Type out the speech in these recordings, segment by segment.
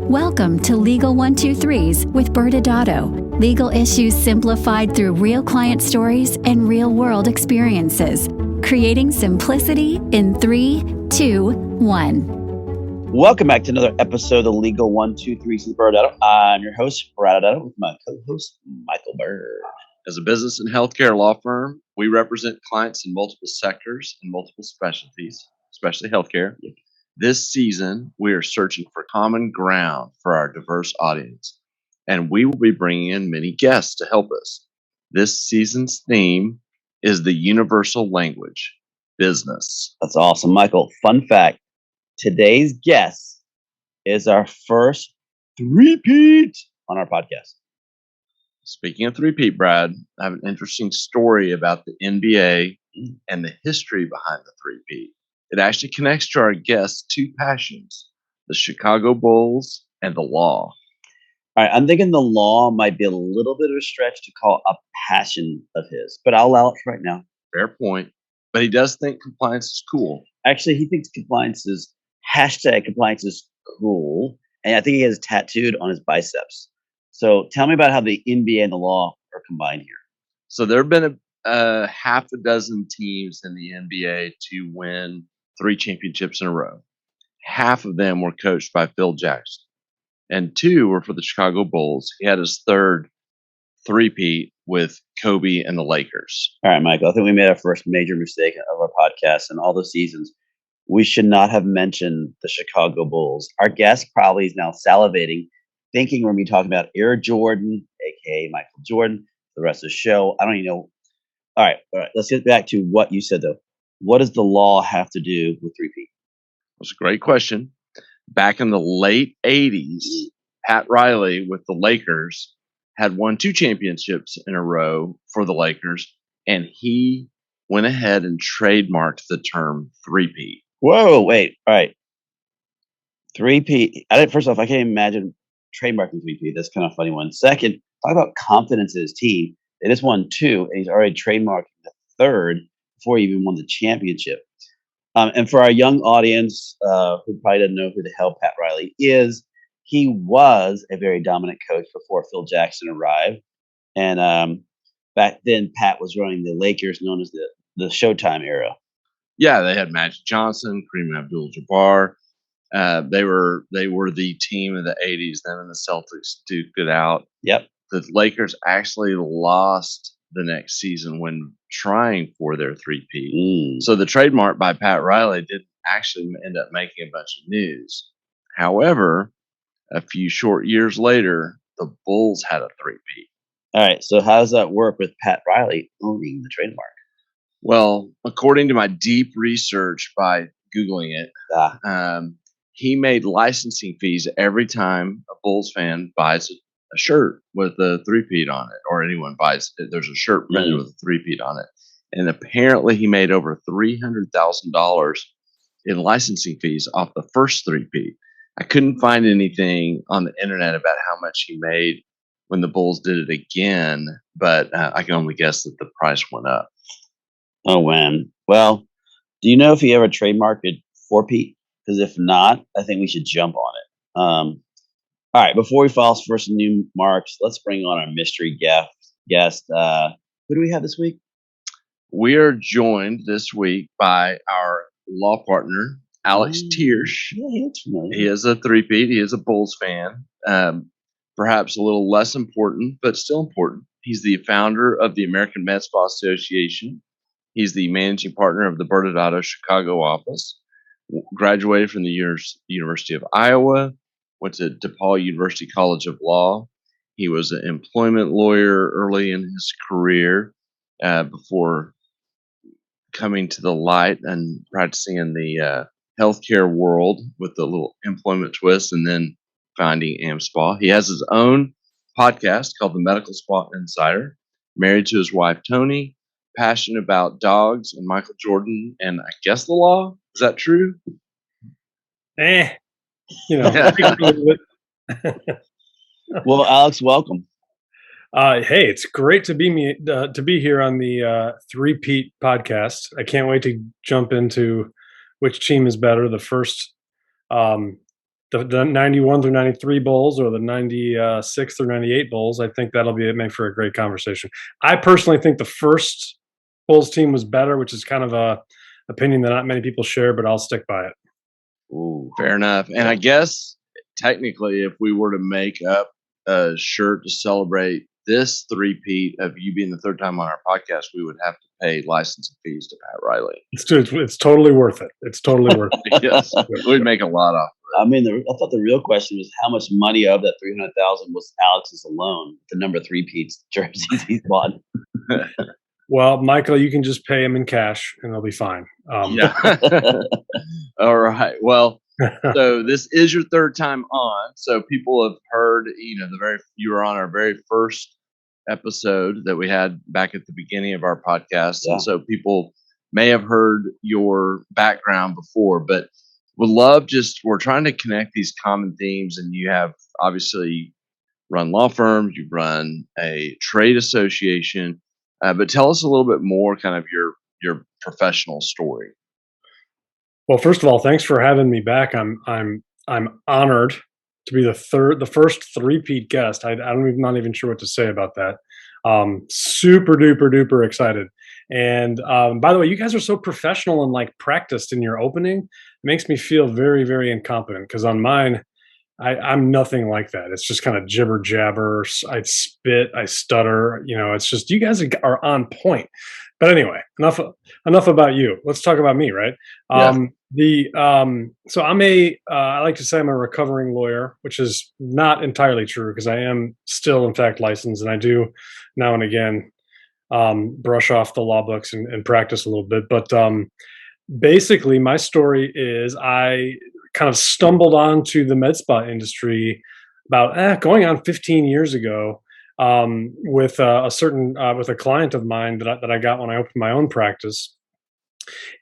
Welcome to Legal 123s with ByrdAdatto. Legal issues simplified through real client stories and real-world experiences. Creating simplicity in 3, 2, 1. Welcome back to another episode of Legal 123s with ByrdAdatto. I'm your host, ByrdAdatto, with my co-host, Michael Byrd. As a business and healthcare law firm, we represent clients in multiple sectors and multiple specialties, especially healthcare. This season, we are searching for common ground for our diverse audience, and we will be bringing in many guests to help us. This season's theme is the universal language, business. That's awesome, Michael. Fun fact, today's guest is our first Three-Peat on our podcast. Speaking of Three-Peat, Brad, I have an interesting story about the NBA and the history behind the Three-Peat. It actually connects to our guest's two passions, the Chicago Bulls and the law. All right, I'm thinking the law might be a little bit of a stretch to call a passion of his, but I'll allow it for right now. Fair point. But he does think compliance is cool. Actually, he thinks compliance is cool, and I think he has tattooed on his biceps. So tell me about how the NBA and the law are combined here. So there have been a half a dozen teams in the NBA to win 3 championships in a row. Half of them were coached by Phil Jackson, and 2 were for the Chicago Bulls. He had his third three-peat with Kobe and the Lakers. All right, Michael, I think we made our first major mistake of our podcast and all the seasons. We should not have mentioned the Chicago Bulls. Our guest probably is now salivating, thinking we're going to be talking about Air Jordan, a.k.a. Michael Jordan, the rest of the show. I don't even know. All right. Let's get back to what you said, though. What does the law have to do with Three-Peat? That's a great question. Back in the late 80s, Pat Riley with the Lakers had won 2 championships in a row for the Lakers, and he went ahead and trademarked the term Three-Peat. Whoa, wait. All right. Three-Peat. First off, I can't imagine trademarking Three-Peat. That's kind of a funny one. Second, talk about confidence in his team. They just won 2, and he's already trademarked the third before he even won the championship. And for our young audience who probably doesn't know who the hell Pat Riley is, he was a very dominant coach before Phil Jackson arrived. And back then, Pat was running the Lakers, known as the Showtime era. Yeah, they had Magic Johnson, Kareem Abdul-Jabbar. They were the team of the 80s. Them and the Celtics duked it out. Yep. The Lakers actually lost the next season when trying for their three-peat. So the trademark by Pat Riley didn't actually end up making a bunch of news. However, a few short years later, the Bulls had a three-peat. All right. So how does that work with Pat Riley owning the trademark? Well, according to my deep research by Googling it, he made licensing fees every time a Bulls fan buys a shirt with a three-peat on it, or anyone buys it. There's a shirt printed with a three-peat on it. And apparently he made over $300,000 in licensing fees off the first three-peat. I couldn't find anything on the internet about how much he made when the Bulls did it again, but I can only guess that the price went up. Oh, man. Well, do you know if he ever trademarked four-peat? Because if not, I think we should jump on it. All right, before we file for some new marks, let's bring on our mystery guest. Who do we have this week? We are joined this week by our law partner, Alex Thiersch. Yeah, he looks familiar. He is a three-peat. He is a Bulls fan. Perhaps a little less important, but still important. He's the founder of the American Med Spa Association. He's the managing partner of the ByrdAdatto Chicago office. Graduated from the University of Iowa. Went to DePaul University College of Law. He was an employment lawyer early in his career before coming to the light and practicing in the healthcare world with a little employment twist, and then finding AmSpa. He has his own podcast called The Medical Spa Insider. Married to his wife, Tony. Passionate about dogs and Michael Jordan and I guess the law. Is that true? Well, Alex, welcome. Hey, it's great to be here on the Three-Peat podcast. I can't wait to jump into which team is better. The first the 91 through 93 Bulls or the 96 through 98 Bulls. I think that'll be made for a great conversation. I personally think the first Bulls team was better, which is kind of a opinion that not many people share, but I'll stick by it. Ooh, fair enough. And I guess technically, if we were to make up a shirt to celebrate this three-peat of you being the third time on our podcast, we would have to pay licensing fees to Pat Riley. It's totally worth it. It's totally worth it. Yes, we'd make a lot off. I mean, I thought the real question was how much money of that 300,000 was Alex's alone. The number 3-Peats jerseys he's bought. Well, Michael, you can just pay him in cash, and they'll be fine. Yeah. All right. Well, so this is your third time on. So people have heard, you were on our very first episode that we had back at the beginning of our podcast. Yeah. And so people may have heard your background before, but would love we're trying to connect these common themes. And you have obviously run law firms, you've run a trade association, but tell us a little bit more kind of your professional story. Well, first of all, thanks for having me back. I'm honored to be the first three-peat guest. Not even sure what to say about that. Super duper duper excited. And by the way, you guys are so professional and like practiced in your opening. It makes me feel very, very incompetent because on mine, I'm nothing like that. It's just kind of jibber jabber. I spit, I stutter. It's just you guys are on point. But anyway, enough about you. Let's talk about me, right? Yeah. So I like to say I'm a recovering lawyer, which is not entirely true because I am still in fact licensed, and I do now and again brush off the law books and practice a little bit. But basically, my story is I kind of stumbled onto the med spa industry about going on 15 years ago. With a client of mine that I got when I opened my own practice.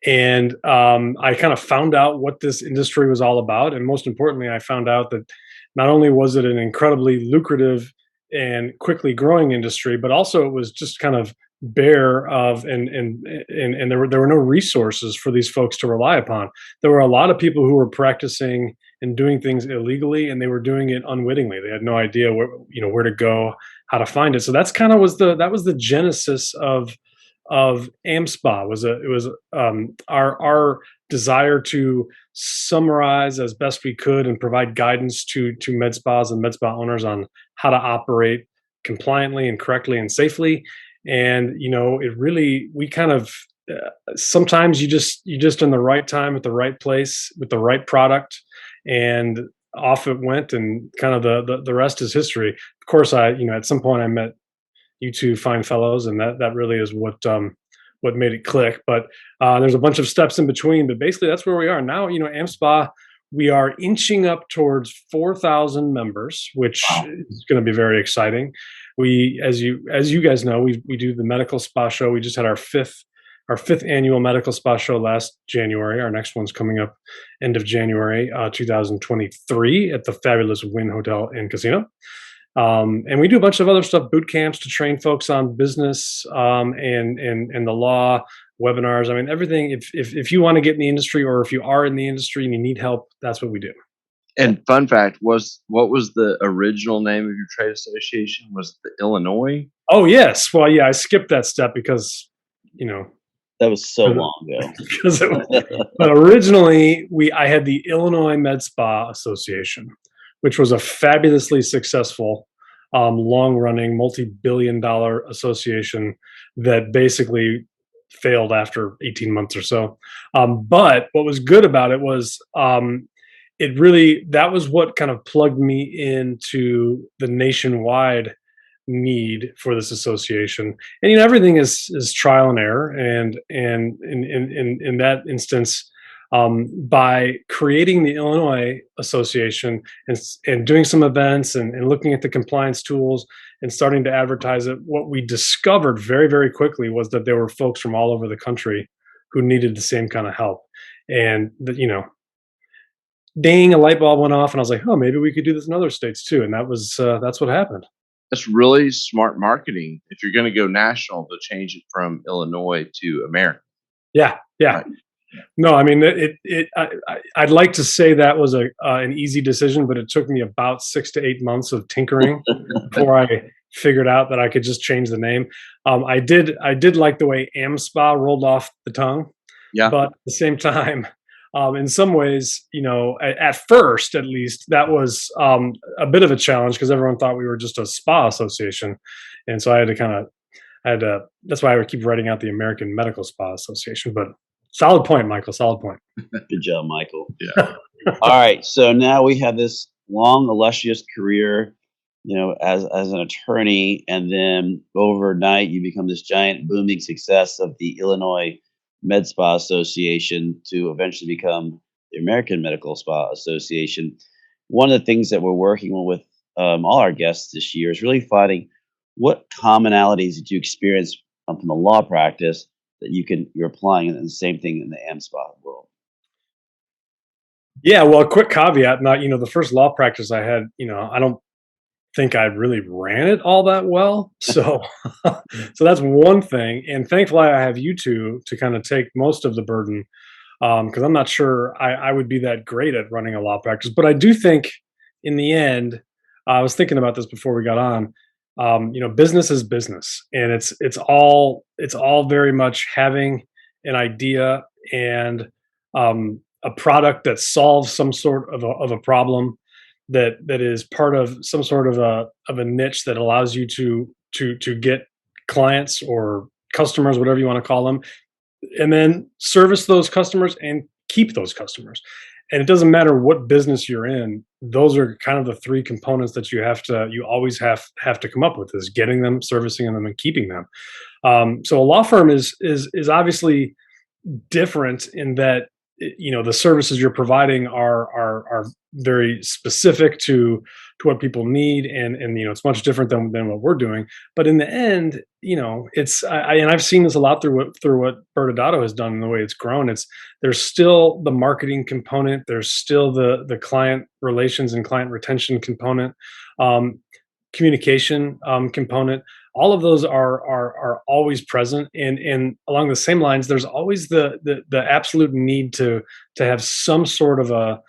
And I kind of found out what this industry was all about. And most importantly, I found out that not only was it an incredibly lucrative and quickly growing industry, but also it was just kind of bare of and there were no resources for these folks to rely upon. There were a lot of people who were practicing and doing things illegally, and they were doing it unwittingly. They had no idea where to go, how to find it. So that's kind of that was the genesis of AmSpa. It was our desire to summarize as best we could and provide guidance to med spas and med spa owners on how to operate compliantly and correctly and safely. And we kind of sometimes you just in the right time at the right place with the right product, and off it went, and kind of the rest is history. Of course, at some point I met you two fine fellows, and that really is what made it click. But there's a bunch of steps in between. But basically, that's where we are now. AmSpa, we are inching up towards 4,000 members, which is going to be very exciting. We, as you guys know, we do the medical spa show. We just had our fifth annual medical spa show last January. Our next one's coming up end of January 2023 at the fabulous Wynn Hotel and Casino. And we do a bunch of other stuff, boot camps to train folks on business and the law, webinars. I mean, everything. If you want to get in the industry, or if you are in the industry and you need help, that's what we do. And fun fact what was the original name of your trade association? Was it the Illinois? Oh yes. Well, yeah, I skipped that step because that was so long ago. But originally, I had the Illinois Med Spa Association, which was a fabulously successful, long-running, multi-billion-dollar association that basically failed after 18 months or so. But what was good about it was that was what kind of plugged me into the nationwide need for this association. And everything is trial and error, and in that instance, by creating the Illinois Association and doing some events and looking at the compliance tools and starting to advertise it, what we discovered very, very quickly was that there were folks from all over the country who needed the same kind of help. And dang, a light bulb went off, and I was like, oh, maybe we could do this in other states too. And that's what happened. That's really smart marketing if you're going to go national, to change it from Illinois to America. Yeah. Right. No, I mean, I'd like to say that was an easy decision, but it took me about 6 to 8 months of tinkering before I figured out that I could just change the name. I did like the way AmSpa rolled off the tongue, Yeah. but at the same time, in some ways, at first, at least, that was a bit of a challenge because everyone thought we were just a spa association, and so I had to. That's why I would keep writing out the American Medical Spa Association. But solid point, Michael. Solid point. Good job, Michael. Yeah. All right, so now we have this long, illustrious career, as an attorney, and then overnight you become this giant, booming success of the Illinois Med Spa Association to eventually become the American Medical Spa Association. One of the things that we're working with all our guests this year is really finding what commonalities did you experience from the law practice that you're applying, and the same thing in the AmSpa world. Yeah. Well, a quick caveat. Not the first law practice I had. I don't think I really ran it all that well. So, so that's one thing. And thankfully, I have you two to kind of take most of the burden, because I'm not sure I would be that great at running a law practice. But I do think, in the end, I was thinking about this before we got on. Business is business, and it's all very much having an idea and a product that solves some sort of a problem that is part of some sort of a niche that allows you to get clients or customers, whatever you want to call them, and then service those customers and keep those customers. And it doesn't matter what business you're in; those are kind of the three components that you always have to come up with: is getting them, servicing them, and keeping them. So a law firm is obviously different in that the services you're providing are very specific to what people need, and it's much different than what we're doing. But in the end, it's and I've seen this a lot through what ByrdAdatto has done and the way it's grown. There's still the marketing component, there's still the client relations and client retention component, communication component. All of those are always present, and along the same lines, there's always the absolute need to have some sort of a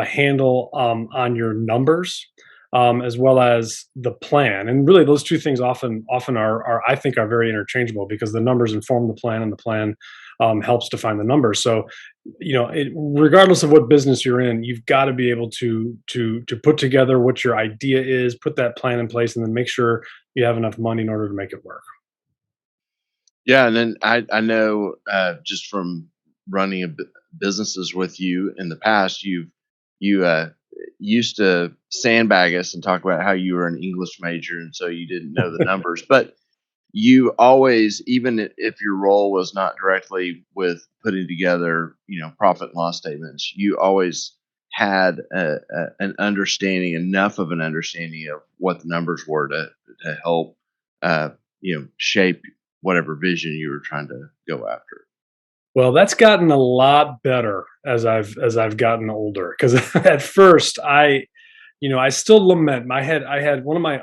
handle on your numbers, as well as the plan. And really, those two things often are I think are very interchangeable, because the numbers inform the plan, and the plan helps define the numbers. So, regardless of what business you're in, you've got to be able to put together what your idea is, put that plan in place, and then make sure you have enough money in order to make it work. Yeah, and then I know, just from running businesses with you in the past, you used to sandbag us and talk about how you were an English major and so you didn't know the numbers, but you always, even if your role was not directly with putting together, profit and loss statements, you always had an understanding, enough of an understanding of what the numbers were to help, shape whatever vision you were trying to go after. Well, that's gotten a lot better as I've gotten older. Because at first, I still lament. I had one of my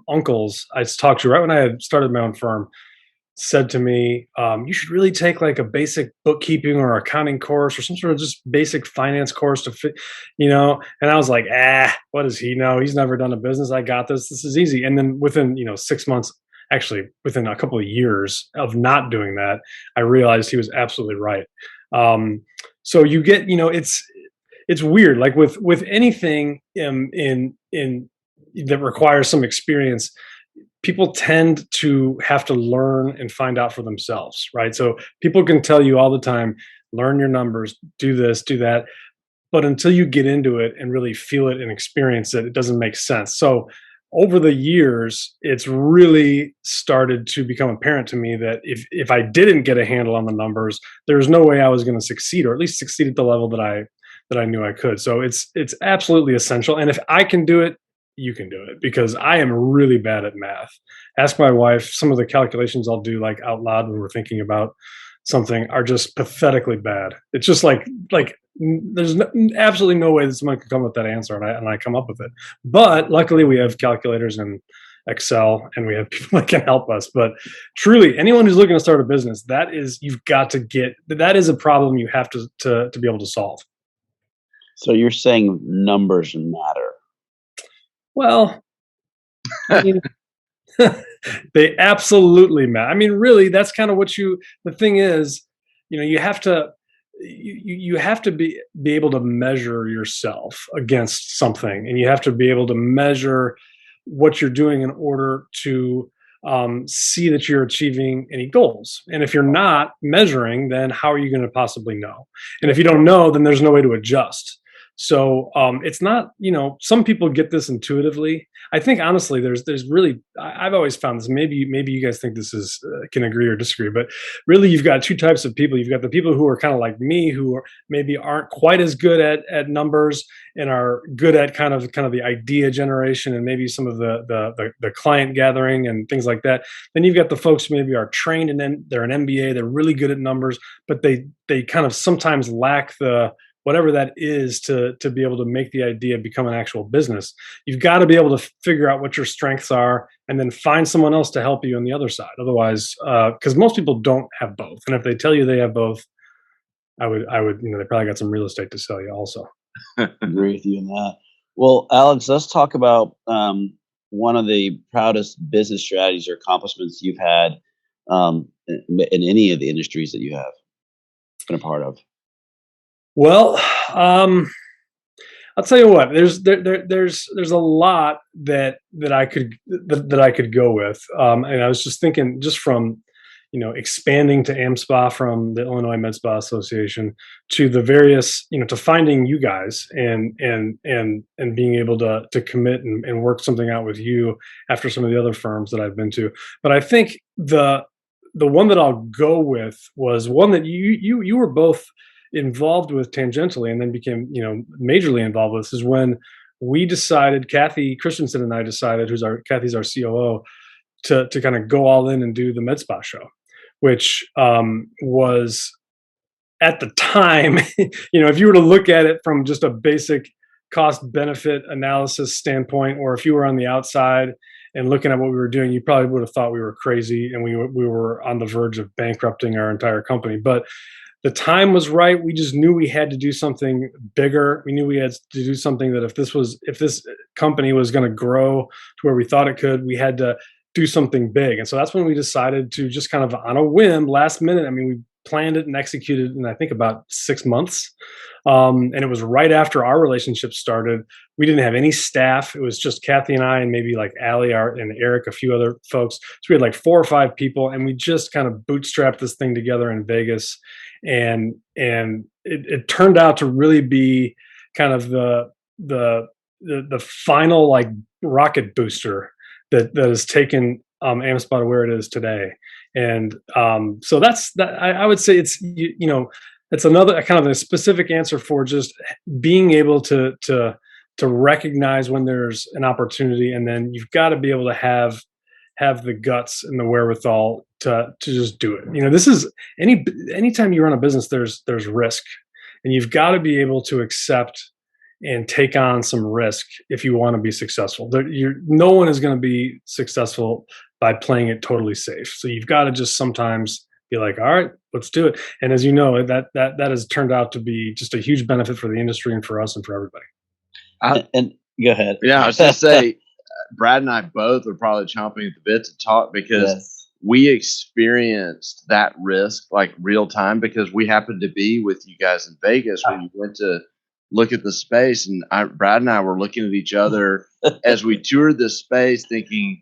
uncles I talked to right when I had started my own firm said to me, "You should really take like a basic bookkeeping or accounting course or some sort of just basic finance course to fit." And I was like, what does he know? He's never done a business. I got this. This is easy. And then within 6 months. Actually, within a couple of years of not doing that, I realized he was absolutely right. So you get, it's weird. Like with anything in that requires some experience, people tend to have to learn and find out for themselves, right? So people can tell you all the time, learn your numbers, do this, do that, but until you get into it and really feel it and experience it, it doesn't make sense. So over the years, it's really started to become apparent to me that if I didn't get a handle on the numbers, there's no way I was going to succeed, or at least succeed at the level that I knew I could. So it's absolutely essential. And if I can do it, you can do it, because I am really bad at math. Ask my wife. Some of the calculations I'll do like out loud when we're thinking about something are just pathetically bad. It's just like there's absolutely no way that someone could come up with that answer, and I come up with it. But luckily, we have calculators and Excel, and we have people that can help us. But truly, anyone who's looking to start a business, that is a problem you have to be able to solve. So you're saying numbers matter. Well, I mean, they absolutely matter. I mean, really, that's kind of the thing is, you have to you have to be able to measure yourself against something, and you have to be able to measure what you're doing in order to see that you're achieving any goals. And if you're not measuring, then how are you going to possibly know? And if you don't know, then there's no way to adjust. So it's not, some people get this intuitively. I think honestly, there's really, I've always found this. Maybe you guys think this is can agree or disagree, but really, you've got two types of people. You've got the people who are kind of like me, maybe aren't quite as good at numbers and are good at kind of the idea generation and maybe some of the client gathering and things like that. Then you've got the folks who maybe are trained and then they're an MBA, they're really good at numbers, but they kind of sometimes lack the whatever that is to be able to make the idea become an actual business. You've got to be able to figure out what your strengths are and then find someone else to help you on the other side. Otherwise, because most people don't have both. And if they tell you they have both, I would, they probably got some real estate to sell you also. Agree with you on that. Well, Alex, let's talk about one of the proudest business strategies or accomplishments you've had in any of the industries that you have been a part of. Well, I'll tell you what. There's a lot that I could go with, and I was just thinking, just from expanding to AmSpa from the Illinois Med Spa Association to the various, to finding you guys and being able to commit and work something out with you after some of the other firms that I've been to. But I think the one that I'll go with was one that you were both involved with tangentially and then became majorly involved with, is when we decided, Kathy Christensen and I decided, Kathy's our COO, to kind of go all in and do the Med Spa show, which was at the time, if you were to look at it from just a basic cost benefit analysis standpoint, or if you were on the outside and looking at what we were doing, you probably would have thought we were crazy and we were on the verge of bankrupting our entire company. But the time was right. We just knew we had to do something bigger. We knew we had to do something that if this company was going to grow to where we thought it could, we had to do something big. And so that's when we decided to just kind of on a whim, last minute. I mean, we planned it and executed in, I think, about 6 months. And it was right after our relationship started. We didn't have any staff. It was just Kathy and I and maybe like Allie and Eric, a few other folks. So we had like 4 or 5 people, and we just kind of bootstrapped this thing together in Vegas. And it turned out to really be kind of the final like rocket booster that has taken AmSpa to where it is today. And so that's that. I would say it's it's another kind of a specific answer for just being able to recognize when there's an opportunity, and then you've got to be able to have the guts and the wherewithal to just do it. This is anytime you run a business, there's risk, and you've got to be able to accept and take on some risk if you want to be successful. No one is going to be successful by playing it totally safe. So you've got to just sometimes be like, all right, let's do it. And as you know, that has turned out to be just a huge benefit for the industry and for us and for everybody. And go ahead. Yeah, I was going to say, Brad and I both are probably chomping at the bit to talk, because we experienced that risk like real time, because we happened to be with you guys in Vegas when you went to look at the space, and Brad and I were looking at each other as we toured this space thinking,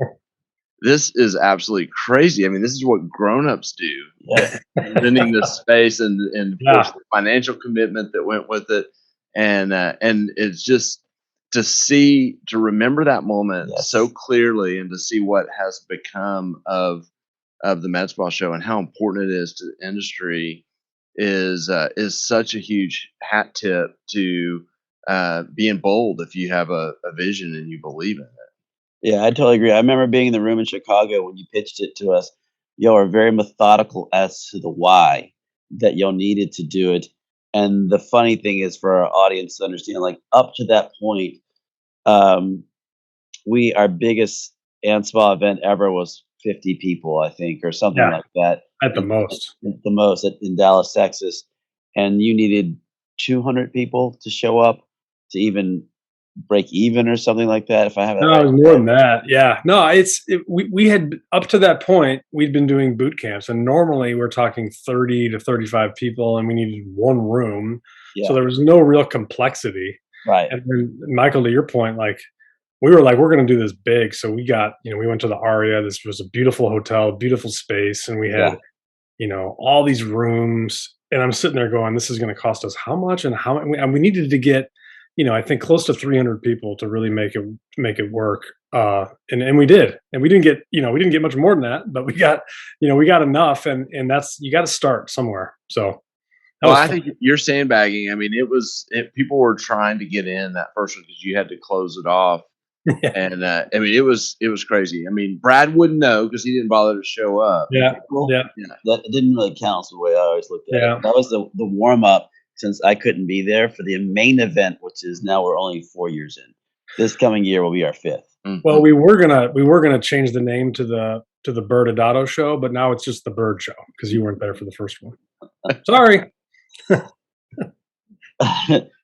this is absolutely crazy. I mean, this is what grown-ups do, renting this space and of course the financial commitment that went with it. And it's just to remember that moment so clearly, and to see what has become of the Med Spa show and how important it is to the industry is such a huge hat tip to being bold if you have a vision and you believe in it. Yeah, I totally agree. I remember being in the room in Chicago when you pitched it to us. Y'all are very methodical as to the why that y'all needed to do it. And the funny thing is, for our audience to understand, like up to that point, our biggest AmSpa event ever was 50 people, I think, or something Yeah, like that. at the In, most. at the most in Dallas, Texas, and you needed 200 people to show up to even break even or something like that. If I have that No, right. it was more than that. Yeah. No, we had up to that point, we'd been doing boot camps, and normally we're talking 30 to 35 people, and we needed one room. So Yeah. there was no real complexity. Right. And then, Michael, to your point, like, we were like, we're going to do this big. So we got, we went to the Aria. This was a beautiful hotel, beautiful space. And we Yeah. had, all these rooms. And I'm sitting there going, this is going to cost us how much and how, and we needed to get, I think close to 300 people to really make it work. And we did, and we didn't get much more than that, but we got enough, and that's, you got to start somewhere. So that Well, was I fun. think you're sandbagging. I mean, people were trying to get in that first one because you had to close it off. Yeah. And I mean, it was crazy. I mean, Brad wouldn't know because he didn't bother to show up. Yeah. Well, Yeah. that it didn't really count the way I always looked at Yeah. it. That was the warm up, since I couldn't be there for the main event, which is now we're only 4 years in. This coming year will be our 5th. Well, we were gonna change the name to the ByrdAdatto show, but now it's just the Bird Show because you weren't there for the first one. Sorry.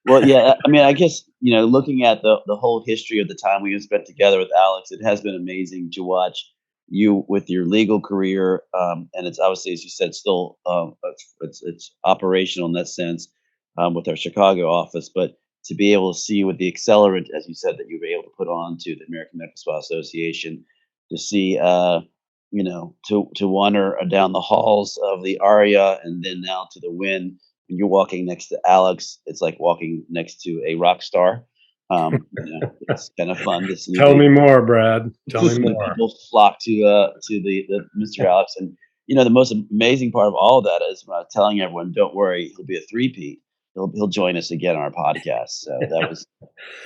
Well, yeah, I mean, I guess, looking at the whole history of the time we spent together with Alex, it has been amazing to watch you with your legal career, and it's obviously, as you said, still it's operational in that sense, with our Chicago office, but to be able to see with the accelerant, as you said, that you were able to put on to the American Medical Spa Association, to see, to wander down the halls of the Aria, and then now to the Win. When you're walking next to Alex, it's like walking next to a rock star. It's kind of fun to see Tell me more, Brad. Tell me the more. people flock to the Mr. Alex. And the most amazing part of all of that is when I was telling everyone, don't worry, he'll be a three-peat. He'll join us again on our podcast. So that was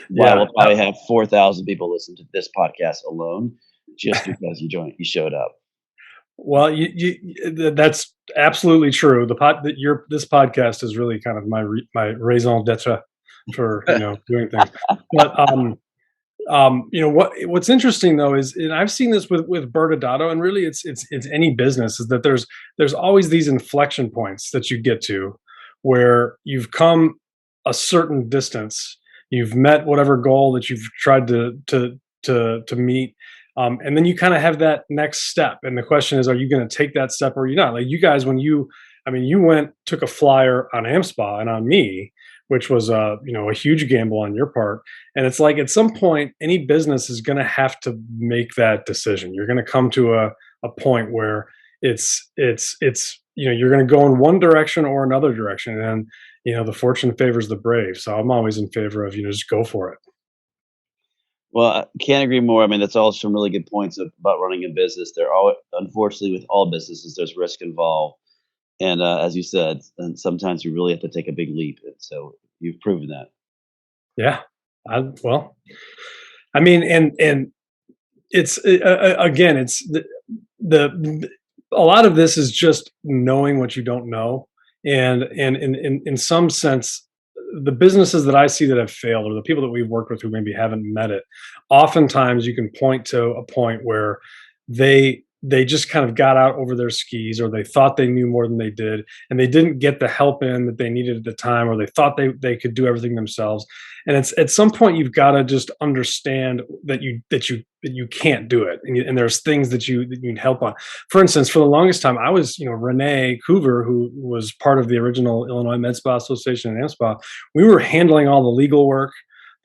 why Yeah. we'll probably have 4,000 people listen to this podcast alone, just because you showed up. Well, that's absolutely true. This podcast is really kind of my raison d'etre for doing things. But what's interesting though is, and I've seen this with ByrdAdatto, and really it's any business, is that there's always these inflection points that you get to where you've come a certain distance, you've met whatever goal that you've tried to meet. And then you kind of have that next step, and the question is, are you going to take that step or are you not? Like you guys, you took a flyer on AmSpa and on me, which was a huge gamble on your part. And it's like, at some point, any business is going to have to make that decision. You're going to come to a point where it's you're going to go in one direction or another direction, and the fortune favors the brave. So I'm always in favor of just go for it. Well, I can't agree more. I mean, that's all some really good points about running a business. Unfortunately, with all businesses, there's risk involved. And as you said, and sometimes you really have to take a big leap. And so you've proven that. Yeah. And it's again, it's the a lot of this is just knowing what you don't know. And in some sense, the businesses that I see that have failed, or the people that we've worked with who maybe haven't met it, oftentimes you can point to a point where they just kind of got out over their skis, or they thought they knew more than they did, and they didn't get the help in that they needed at the time, or they thought they could do everything themselves. And it's at some point you've got to just understand that you can't do it, and there's things that you need help on. For instance, for the longest time, I was Renee Coover, who was part of the original Illinois Med Spa Association and AmSpa. We were handling all the legal work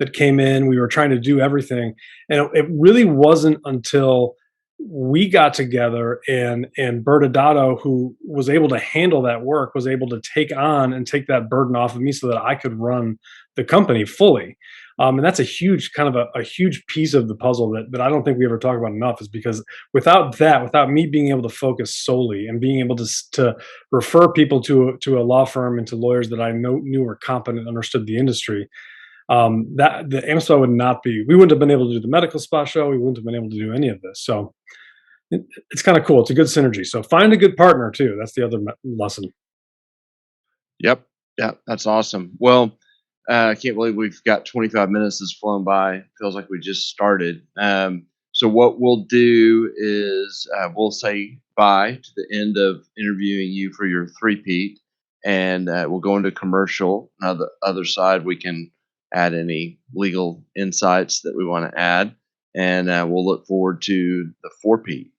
that came in. We were trying to do everything, and it really wasn't until we got together and ByrdAdatto, who was able to handle that work, was able to take that burden off of me so that I could run the company fully. And that's a huge piece of the puzzle that I don't think we ever talk about enough, is because without me being able to focus solely and being able to refer people to a law firm and to lawyers that I knew were competent, understood the industry, that the AmSpa we wouldn't have been able to do the medical spa show. We wouldn't have been able to do any of this. So it's kind of cool. It's a good synergy. So find a good partner too. That's the other lesson. Yep. Yeah, that's awesome. Well, I can't believe we've got 25 minutes has flown by. Feels like we just started. So what we'll do is we'll say bye to the end of interviewing you for your three-peat, and we'll go into commercial. Now the other side, we can add any legal insights that we want to add, and we'll look forward to the four-peat.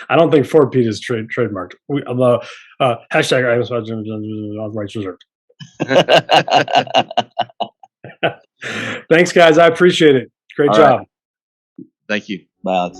I don't think Fort Pete is trademarked. Hashtag items rights reserved. Thanks, guys. I appreciate it. Great All job. right. Thank you. Wow.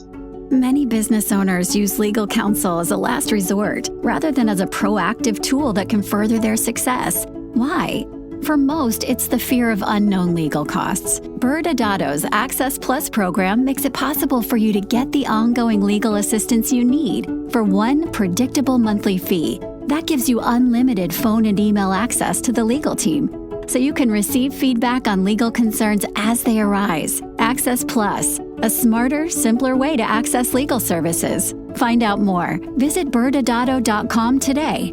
Many business owners use legal counsel as a last resort rather than as a proactive tool that can further their success. Why? For most, it's the fear of unknown legal costs. ByrdAdatto's Access Plus program makes it possible for you to get the ongoing legal assistance you need for one predictable monthly fee. That gives you unlimited phone and email access to the legal team, so you can receive feedback on legal concerns as they arise. Access Plus, a smarter, simpler way to access legal services. Find out more. Visit ByrdAdatto.com today.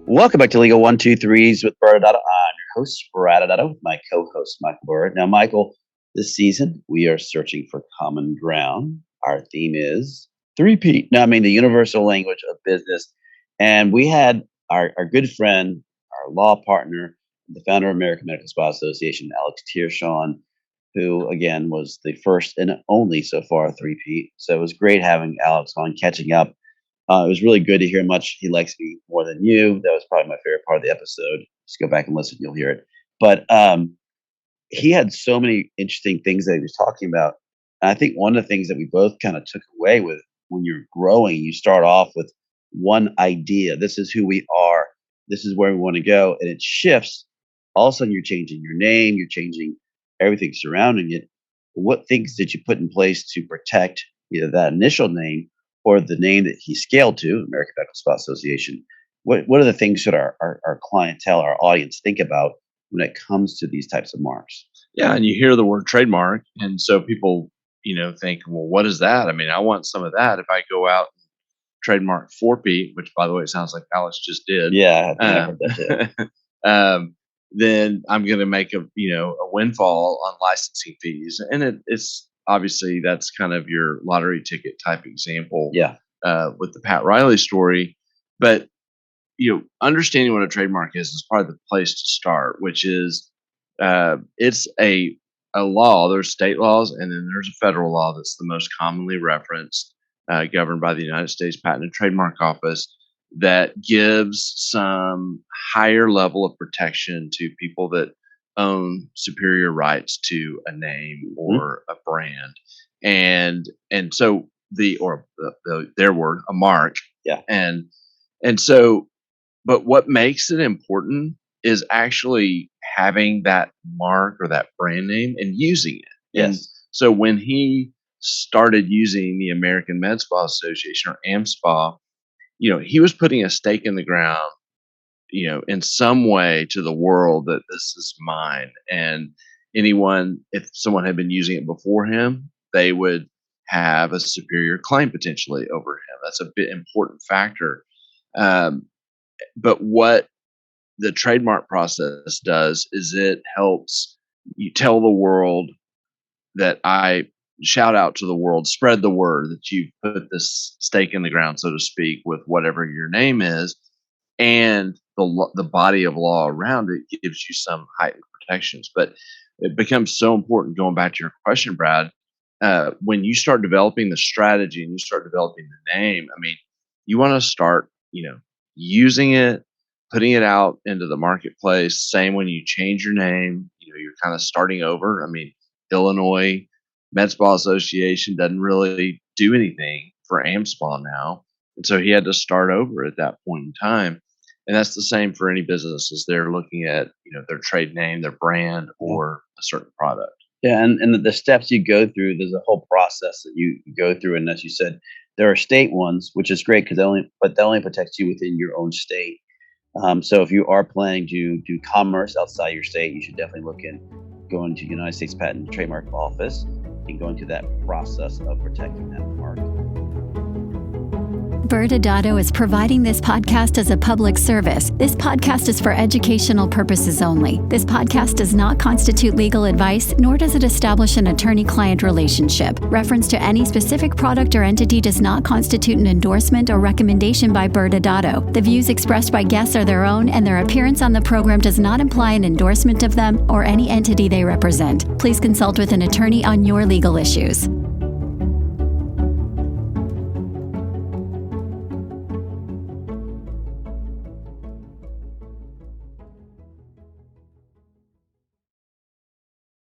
Welcome back to Legal 123s with ByrdAdatto. I'm your host, ByrdAdatto, with my co-host, Michael Byrd. Now, Michael, this season, we are searching for common ground. Our theme is Three-Peat. Now, I mean, the universal language of business. And we had our good friend, our law partner, the founder of American Medical Spa Association, Alex Thiersch, on, who, again, was the first and only so far Three-Peat. So it was great having Alex on, catching up. It was really good to hear how much he likes me more than you. That was probably my favorite part of the episode. Just go back and listen, you'll hear it. But he had so many interesting things that he was talking about. And I think one of the things that we both kind of took away with when you're growing, you start off with one idea. This is who we are. This is where we want to go. And it shifts. All of a sudden, you're changing your name. You're changing everything surrounding it. What things did you put in place to protect either that initial name or the name that he scaled to, American Medical Spa Association? What are the things that our clientele, our audience think about when it comes to these types of marks? Yeah, and you hear the word trademark, and so people, think, well, what is that? I mean, I want some of that. If I go out and trademark Three-Peat, which, by the way, sounds like Alex just did. Yeah, I heard that too. Then I'm going to make a windfall on licensing fees, and it's obviously that's kind of your lottery ticket type example. Yeah. With the Pat Riley story, but understanding what a trademark is probably the place to start, which is it's a law. There's state laws, and then there's a federal law that's the most commonly referenced, governed by the United States Patent and Trademark Office, that gives some higher level of protection to people that own superior rights to a name or a brand, and so their word, a mark. Yeah. And so, but what makes it important is actually having that mark or that brand name and using it. Yes. And so when he started using the American Med Spa Association, or AmSpa, he was putting a stake in the ground, in some way to the world that this is mine. And if someone had been using it before him, they would have a superior claim potentially over him. That's a bit important factor. But what the trademark process does is it helps you tell the world that I shout out to the world, spread the word that you've put this stake in the ground, so to speak, with whatever your name is, and the body of law around it gives you some heightened protections. But it becomes so important, going back to your question, Brad, when you start developing the strategy and you start developing the name, I mean, you want to start, using it, putting it out into the marketplace. Same when you change your name, you're kind of starting over. I mean, Illinois Med Spa Association doesn't really do anything for AmSpa now. And so he had to start over at that point in time. And that's the same for any businesses. They're looking at, their trade name, their brand, or a certain product. Yeah, and the steps you go through, there's a whole process that you go through. And as you said, there are state ones, which is great because that only protects you within your own state. So if you are planning to do commerce outside your state, you should definitely look in going to United States Patent and Trademark Office and going through that process of protecting that mark. ByrdAdatto is providing this podcast as a public service. This podcast is for educational purposes only. This podcast does not constitute legal advice, nor does it establish an attorney-client relationship. Reference to any specific product or entity does not constitute an endorsement or recommendation by ByrdAdatto. The views expressed by guests are their own, and their appearance on the program does not imply an endorsement of them or any entity they represent. Please consult with an attorney on your legal issues.